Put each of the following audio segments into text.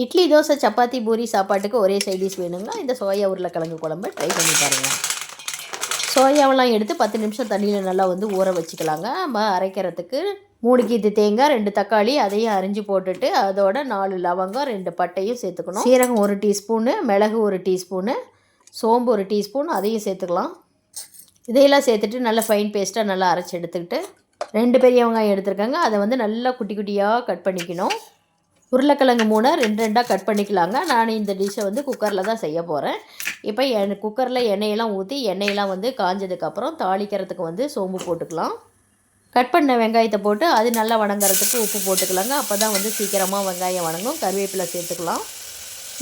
இட்லி, தோசை, சப்பாத்தி, பூரி சாப்பாட்டுக்கு ஒரே side dish வேணுங்கன்னா இந்த சோயா உருளைக்கிழங்கு குழம்பு ட்ரை பண்ணி பாருங்கள். சோயாவெல்லாம் எடுத்து 10 நிமிஷம் தண்ணியில் நல்லா ஊற வச்சுக்கலாங்க. நம்ம அரைக்கிறதுக்கு 3 கீத்து தேங்காய், 2 தக்காளி அதையும் அரிஞ்சு போட்டுட்டு அதோட 4 லவங்கம், 2 பட்டையும் சேர்த்துக்கணும். சீரகம் 1 டீஸ்பூனு, மிளகு 1 டீஸ்பூனு, சோம்பு 1 டீஸ்பூன் அதையும் சேர்த்துக்கலாம். இதையெல்லாம் சேர்த்துட்டு நல்லா ஃபைன் பேஸ்ட்டாக நல்லா அரைச்சி எடுத்துக்கிட்டு 2 பெரிய வெங்காயம் எடுத்துருக்காங்க. அதை நல்லா குட்டி குட்டியாக கட் பண்ணிக்கணும். உருளைக்கிழங்கு 3 2 2 கட் பண்ணிக்கலாங்க. நான் இந்த டிஷ்ஷை குக்கரில் தான் செய்ய போகிறேன். இப்போ குக்கரில் எண்ணெயெல்லாம் ஊற்றி எண்ணெயெல்லாம் காஞ்சதுக்கப்புறம் தாளிக்கிறதுக்கு சோம்பு போட்டுக்கலாம். கட் பண்ண வெங்காயத்தை போட்டு அது நல்லா வணங்குறதுக்கு உப்பு போட்டுக்கலாங்க. அப்போ தான் சீக்கிரமாக வெங்காயம் வணங்கும். கருவேப்பிலை சேர்த்துக்கலாம்.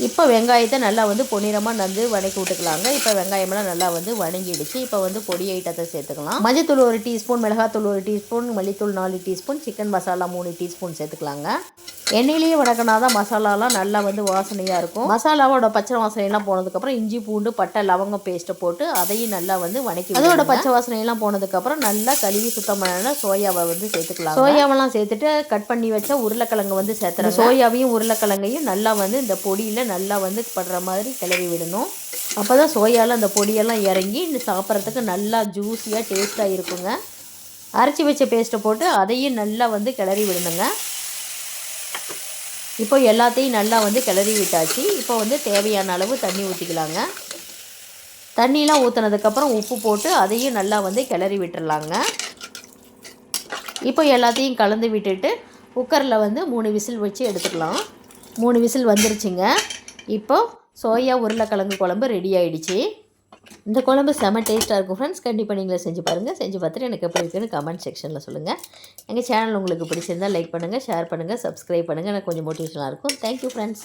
இப்போ வெங்காயத்தை நல்லா பொன்னிறமாக வதக்கி விட்டுக்கலாங்க. இப்போ வெங்காயமெல்லாம் நல்லா வதங்கிடுச்சு. இப்போ பொடி ஐட்டத்தை சேர்த்துக்கலாம். மஞ்சத்தூள் 1 டீஸ்பூன், மிளகாத்தூள் 1 டீஸ்பூன், மல்லித்தூள் 4 டீஸ்பூன், சிக்கன் மசாலா 3 டீஸ்பூன் சேர்த்துக்கலாங்க. எண்ணெயிலேயே வதக்கினா தான் மசாலாலாம் நல்லா வாசனையாக இருக்கும். மசாலாவோட பச்சை வாசனையெல்லாம் போனதுக்கப்புறம் இஞ்சி, பூண்டு, பட்டை, லவங்கம் பேஸ்ட்டை போட்டு அதையும் நல்லா வதக்கி அதோட பச்சை வாசனையெல்லாம் போனதுக்கப்புறம் நல்லா கழுவி சுத்தம் பண்ண சோயாவை சேர்த்துக்கலாம். சோயாவெல்லாம் சேர்த்துட்டு கட் பண்ணி வச்சா உருளைக்கிழங்கு சேர்த்துறேன். சோயாவையும் உருளைக்கிழங்கையும் நல்லா இந்த பொடியில் நல்லா படுற மாதிரி கிளறி விடணும். அப்போ தான் சோயாவில் அந்த பொடியெல்லாம் இறங்கி இந்த சாப்பிட்றதுக்கு நல்லா ஜூஸியாக டேஸ்ட்டாக இருக்குங்க. அரைச்சி வச்ச பேஸ்ட்டை போட்டு அதையும் நல்லா கிளறி விடணுங்க. இப்போ எல்லாத்தையும் நல்லா கிளறி விட்டாச்சு. இப்போ தேவையான அளவு தண்ணி ஊற்றிக்கலாங்க. தண்ணியெலாம் ஊற்றினதுக்கப்புறம் உப்பு போட்டு அதையும் நல்லா கிளறி விட்டுடலாங்க. இப்போ எல்லாத்தையும் கலந்து விட்டுட்டு குக்கரில் 3 விசில் வச்சு எடுத்துக்கலாம். 3 விசில் வந்துருச்சுங்க. இப்போ சோயா உருளைக்கிழங்கு குழம்பு ரெடி ஆகிடுச்சு. இந்த குழம்பு செம டேஸ்ட்டாக இருக்கும் ஃப்ரெண்ட்ஸ். கண்டிப்பாக நீங்களே செஞ்சு பாருங்கள். செஞ்சு பார்த்துட்டு எனக்கு எப்படி இருக்குன்னு கமெண்ட் செக்ஷனில் சொல்லுங்கள். எங்கள் சேனல் உங்களுக்கு பிடிச்சிருந்தால் லைக் பண்ணுங்கள், ஷேர் பண்ணுங்கள், சப்ஸ்கிரைப் பண்ணுங்கள். எனக்கு கொஞ்சம் மோட்டிவேஷனாக இருக்கும். Thank you friends.